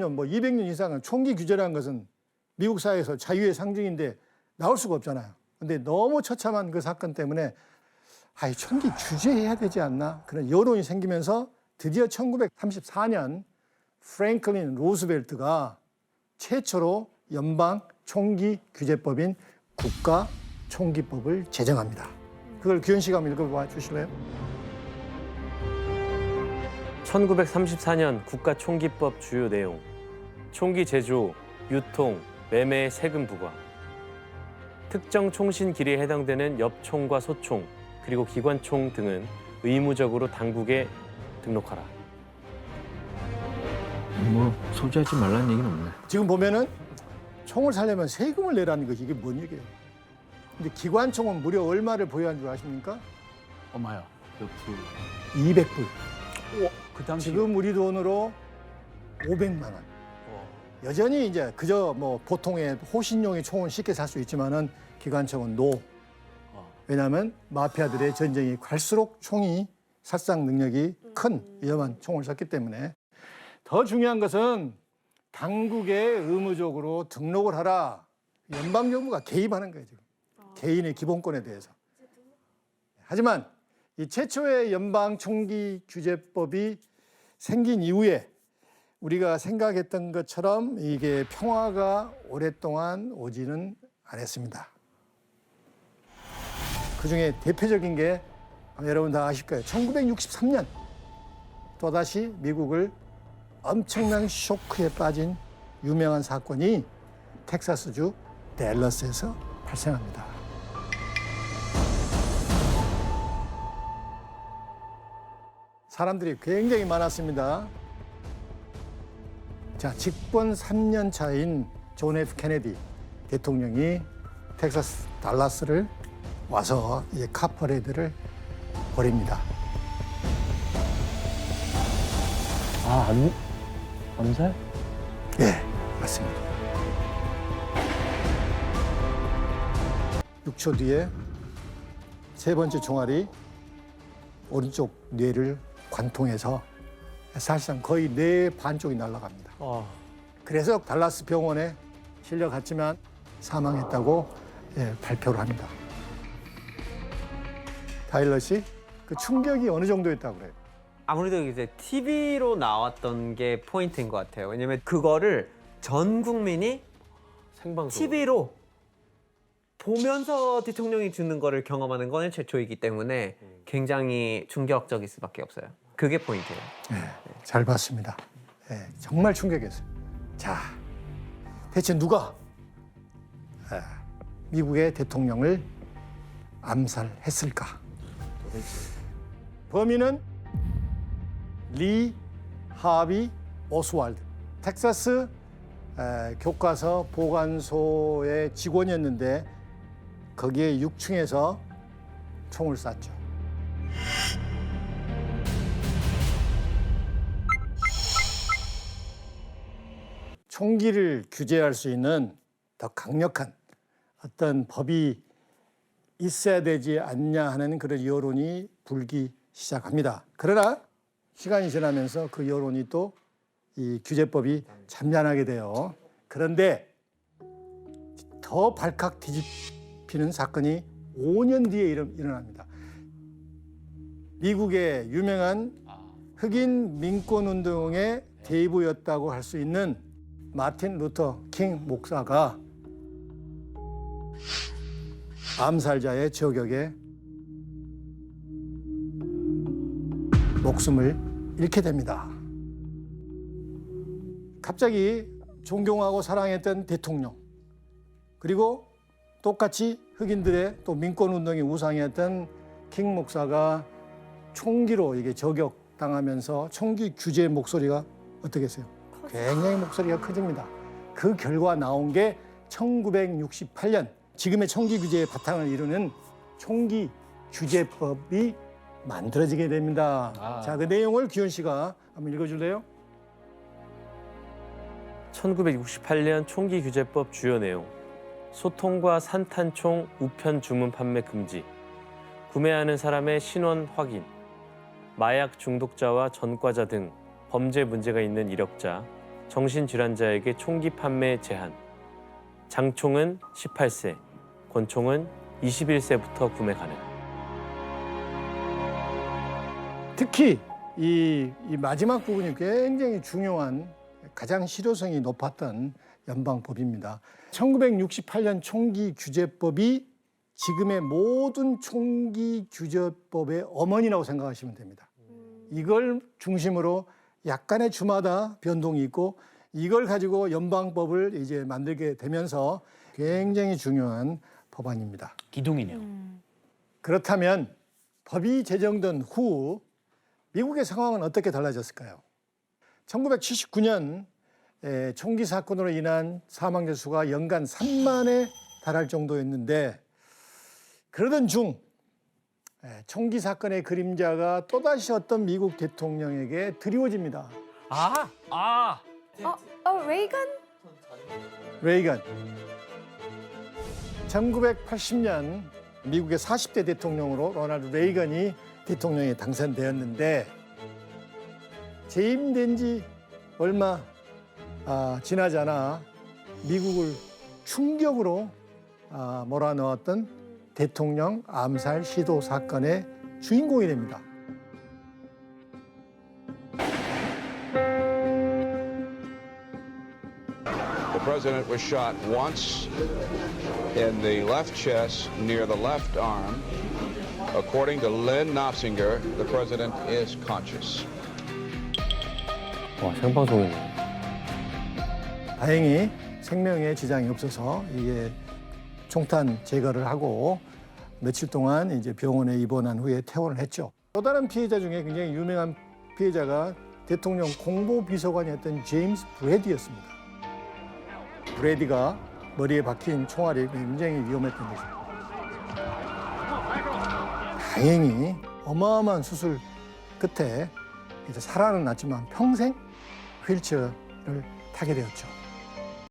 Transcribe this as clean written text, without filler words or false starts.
뭐 200년 이상은 총기 규제라는 것은 미국 사회에서 자유의 상징인데 나올 수가 없잖아요. 근데 너무 처참한 그 사건 때문에 총기 규제해야 되지 않나 그런 여론이 생기면서 드디어 1934년 프랭클린 루스벨트가 최초로 연방 총기 규제법인 국가 총기법을 제정합니다. 그걸 규현 씨가 한번 읽어봐 주실래요? 1934년 국가총기법 주요 내용. 총기 제조, 유통, 매매의 세금 부과. 특정 총신 길이에 해당되는 엽총과 소총, 그리고 기관총 등은 의무적으로 당국에 등록하라. 뭐 소지하지 말라는 얘기는 없네. 지금 보면은 총을 사려면 세금을 내라는 것이 이게 뭔 얘기예요? 근데 기관총은 무려 얼마를 보유한 줄 아십니까? 얼마요? 200불. 그 당시 지금 우리 돈으로 500만 원. 여전히 이제 그저 뭐 보통의 호신용의 총은 쉽게 살 수 있지만은 기관총은 노. 왜냐하면 마피아들의 전쟁이 갈수록 총이殺伤 능력이 큰 위험한 총을 썼기 때문에. 더 중요한 것은 당국에 의무적으로 등록을 하라. 연방정부가 개입하는 거예요, 지금. 개인의 기본권에 대해서. 하지만 이 최초의 연방총기 규제법이 생긴 이후에 우리가 생각했던 것처럼 이게 평화가 오랫동안 오지는 않았습니다. 그중에 대표적인 게 여러분 다 아실 거예요. 1963년 또다시 미국을 엄청난 쇼크에 빠진 유명한 사건이 텍사스주 댈러스에서 발생합니다. 사람들이 굉장히 많았습니다. 자, 집권 3년 차인 존 F 케네디 대통령이 텍사스 달라스를 와서 이제 카퍼레이드를 벌입니다. 암살? 예, 맞습니다. 6초 뒤에 세 번째 총알이 오른쪽 뇌를 관통해서 사실상 거의 뇌 반쪽이 날아갑니다. 그래서 달라스 병원에 실려갔지만 사망했다고 발표를 합니다. 타일러 씨, 그 충격이 어느 정도였다고 그래요? 아무래도 이제 TV로 나왔던 게 포인트인 것 같아요. 왜냐면 그거를 전 국민이 생방송. TV로 보면서 대통령이 죽는 거를 경험하는 거는 최초이기 때문에 굉장히 충격적일 수밖에 없어요. 그게 포인트예요. 잘 봤습니다. 정말 충격이었어요. 자, 대체 누가 미국의 대통령을 암살했을까? 범인은 리 하비 오스왈드, 텍사스 교과서 보관소의 직원이었는데 거기에 6층에서 총을 쐈죠. 총기를 규제할 수 있는 더 강력한 어떤 법이 있어야 되지 않냐 하는 그런 여론이 불기 시작합니다. 그러나 시간이 지나면서 그 여론이 또 이 규제법이 잠잠하게 돼요. 그런데 더 발칵 뒤집히는 사건이 5년 뒤에 일어납니다. 미국의 유명한 흑인 민권운동의 대부였다고 할 수 있는 마틴 루터 킹 목사가 암살자의 저격에 목숨을 잃게 됩니다. 갑자기 존경하고 사랑했던 대통령, 그리고 똑같이 흑인들의 또 민권운동의 우상이었던 킹 목사가 총기로 이게 저격당하면서 총기 규제 목소리가 어떻겠어요? 굉장히 목소리가 커집니다. 그 결과 나온 게 1968년 지금의 총기 규제의 바탕을 이루는 총기 규제법이 만들어지게 됩니다. 자, 그 내용을 규현 씨가 한번 읽어줄래요? 1968년 총기 규제법 주요 내용. 소통과 산탄총 우편 주문 판매 금지. 구매하는 사람의 신원 확인. 마약 중독자와 전과자 등 범죄 문제가 있는 이력자, 정신질환자에게 총기 판매 제한. 장총은 18세, 권총은 21세부터 구매 가능. 특히 이 마지막 부분이 굉장히 중요한 가장 실효성이 높았던 연방법입니다. 1968년 총기규제법이 지금의 모든 총기규제법의 어머니라고 생각하시면 됩니다. 이걸 중심으로 약간의 주마다 변동이 있고 이걸 가지고 연방법을 이제 만들게 되면서 굉장히 중요한 법안입니다. 기둥이네요. 그렇다면 법이 제정된 후 미국의 상황은 어떻게 달라졌을까요? 1979년 총기 사건으로 인한 사망자 수가 연간 3만에 달할 정도였는데 그러던 중 총기 사건의 그림자가 또다시 어떤 미국 대통령에게 드리워집니다. 레이건? 레이건. 1980년 미국의 40대 대통령으로 로널드 레이건이 대통령에 당선되었는데 재임된 지 얼마 지나지 않아 미국을 충격으로 몰아넣었던 대통령 암살 시도 사건의 주인공이 됩니다. The president was shot once in the left chest near the left arm. According to Lynn Nopsinger, the president is conscious. 와, 생방송이네. 다행히 생명에 지장이 없어서 이게 총탄 제거를 하고 며칠 동안 이제 병원에 입원한 후에 퇴원을 했죠. 또 다른 피해자 중에 굉장히 유명한 피해자가 대통령 공보비서관이었던 제임스 브래디였습니다. 브래디가 머리에 박힌 총알이 굉장히 위험했던 거죠. 다행히 어마어마한 수술 끝에 이제 살아는 났지만 평생 휠체어를 타게 되었죠.